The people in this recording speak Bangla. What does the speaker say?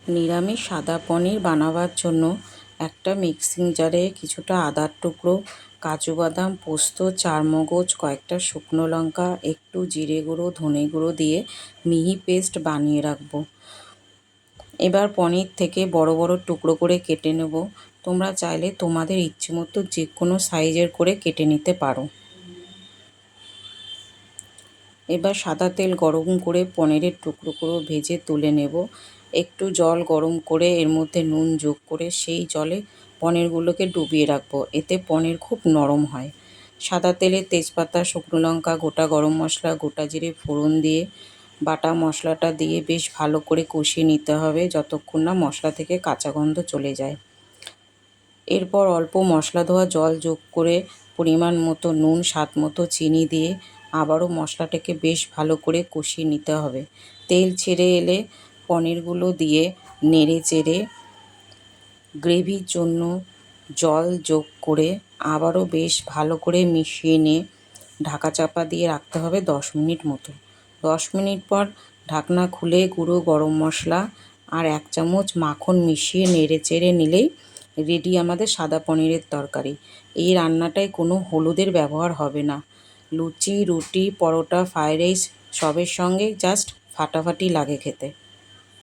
নিরামিষ সাদা পনির বানাবার জন্য একটা মিক্সিং জারে কিছুটা আদার টুকরো, কাজু বাদাম, পোস্ত, চারমগজ, কয়েকটা শুকনো লঙ্কা, একটু জিরে গুঁড়ো, ধনে গুঁড়ো দিয়ে মিহি পেস্ট বানিয়ে রাখবো। এবার পনির থেকে বড় বড় টুকরো করে কেটে নেব। তোমরা চাইলে তোমাদের ইচ্ছে মতো যে কোনো সাইজের করে কেটে নিতে পারো। এবার সাদা তেল গরম করে পনিরের টুকরোগুলো ভেজে তুলে নেব। একটু জল গরম করে এর মধ্যে নুন যোগ করে সেই জলে পনিরগুলোকে ডুবিয়ে রাখবো। এতে পনির খুব নরম হয়। সাদা তেলে তেজপাতা, শুকনো লঙ্কা, গোটা গরম মশলা, গোটা জিরে ফোড়ন দিয়ে বাটা মশলাটা দিয়ে বেশ ভালো করে কষিয়ে নিতে হবে যতক্ষণ না মশলা থেকে কাঁচা গন্ধ চলে যায়। এরপর অল্প মশলা ধোয়া জল যোগ করে পরিমাণ মতো নুন, স্বাদ মতো চিনি দিয়ে আবারও মশলাটাকে বেশ ভালো করে কষিয়ে নিতে হবে। তেল ছেড়ে এলে পনিরগুলো দিয়ে নেড়ে চেড়ে গ্রেভির জন্য জল যোগ করে আবারও বেশ ভালো করে মিশিয়ে নিয়ে ঢাকা চাপা দিয়ে রাখতে হবে 10 মিনিট মতো। 10 মিনিট পর ঢাকনা খুলে গুঁড়ো গরম মশলা আর 1 চামচ মাখন মিশিয়ে নেড়ে চেড়ে নিলেই রেডি আমাদের সাদা পনিরের তরকারি। এই রান্নাটায় কোনো হলুদের ব্যবহার হবে না। লুচি, রুটি, পরোটা, ফ্রাইড রাইস সবের সঙ্গে জাস্ট ফাটাফাটি লাগে খেতে।